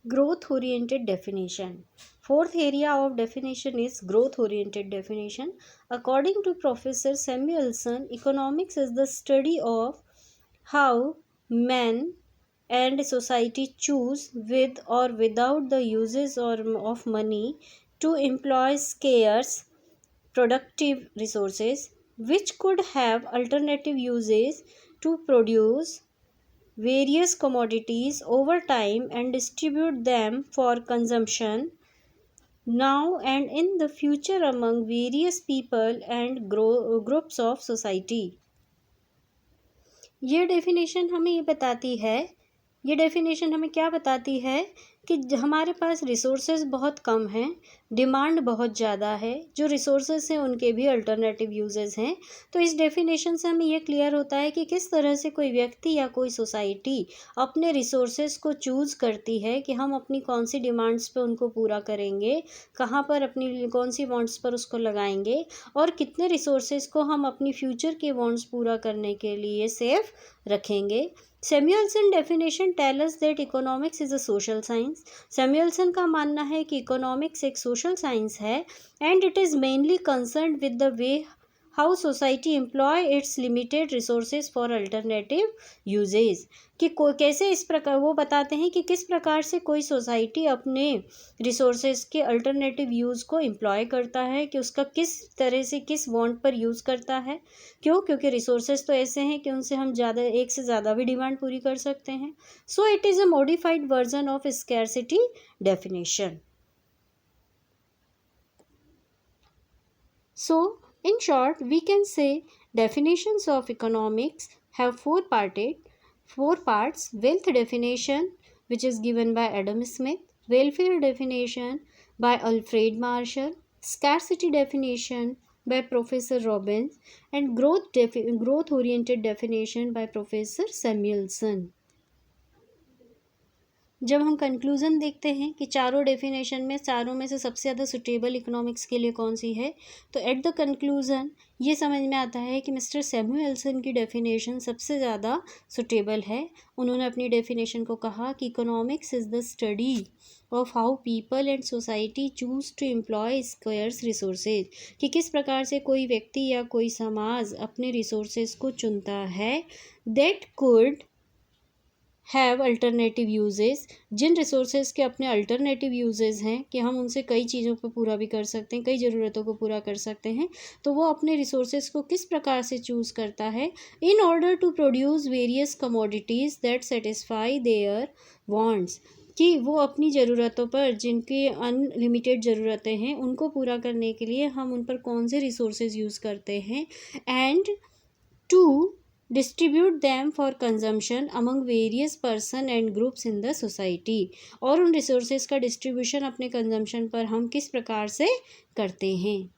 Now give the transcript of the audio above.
Growth oriented definition. Fourth area of definition is growth oriented definition. According to Professor Samuelson, economics is the study of how men and society choose, with or without the uses or of money, to employ scarce productive resources which could have alternative uses to produce various commodities over time and distribute them for consumption now and in the future among various people and groups of society. ये definition हमें ये बताती है, ये definition हमें क्या बताती है कि हमारे पास रिसोर्सेज बहुत कम हैं, डिमांड बहुत ज़्यादा है, जो रिसोर्सेज हैं उनके भी अल्टरनेटिव यूजेस हैं। तो इस डेफिनेशन से हमें ये क्लियर होता है कि किस तरह से कोई व्यक्ति या कोई सोसाइटी अपने रिसोर्सेज को चूज़ करती है कि हम अपनी कौन सी डिमांड्स पे उनको पूरा करेंगे, कहाँ पर अपनी कौन सी वांट्स पर उसको लगाएंगे और कितने रिसोर्सेज को हम अपनी फ्यूचर के वांट्स पूरा करने के लिए सेफ रखेंगे। Samuelson definition tell us that economics is a social science. Samuelson का मानना है कि इकोनॉमिक्स एक सोशल साइंस है and it is mainly concerned with the way how society employ its limited resources for alternative uses. कि कैसे इस प्रकार वो बताते हैं कि किस प्रकार से कोई सोसाइटी अपने रिसोर्सेज के अल्टरनेटिव यूज़ को एम्प्लॉय करता है, कि उसका किस तरह से किस वांट पर यूज़ करता है। क्योंकि रिसोर्सेज तो ऐसे हैं कि उनसे हम ज़्यादा एक से ज़्यादा भी डिमांड पूरी कर सकते हैं। So it is a modified version of scarcity definition. So, in short, we can say definitions of economics have four parts: wealth definition, which is given by Adam Smith; welfare definition by Alfred Marshall; scarcity definition by Professor Robbins; and growth oriented definition by Professor Samuelson. जब हम conclusion देखते हैं कि चारों definition में चारों में से सबसे ज़्यादा सुटेबल इकोनॉमिक्स के लिए कौन सी है, तो एट द कंक्लूज़न ये समझ में आता है कि मिस्टर सैमुएल्सन की डेफिनेशन सबसे ज़्यादा सुटेबल है। उन्होंने अपनी डेफिनेशन को कहा कि economics is the study of how people and society choose to employ scarce resources, कि किस प्रकार से कोई व्यक्ति या कोई समाज अपने रिसोर्सेज को चुनता है that could have alternative uses, जिन रिसोर्सेज के अपने अल्टरनेटिव यूजेस हैं कि हम उनसे कई चीज़ों को पूरा भी कर सकते हैं, कई ज़रूरतों को पूरा कर सकते हैं। तो वो अपने रिसोर्सेज को किस प्रकार से चूज़ करता है in order to produce various commodities that satisfy their wants, कि वो अपनी ज़रूरतों पर, जिनकी अनलिमिटेड ज़रूरतें हैं, उनको पूरा करने के लिए हम उन पर कौन से रिसोर्सेज यूज़ करते हैं, and to distribute them for consumption among various person and groups in the society, और उन रिसोर्सेज का डिस्ट्रीब्यूशन अपने कंजम्पशन पर हम किस प्रकार से करते हैं।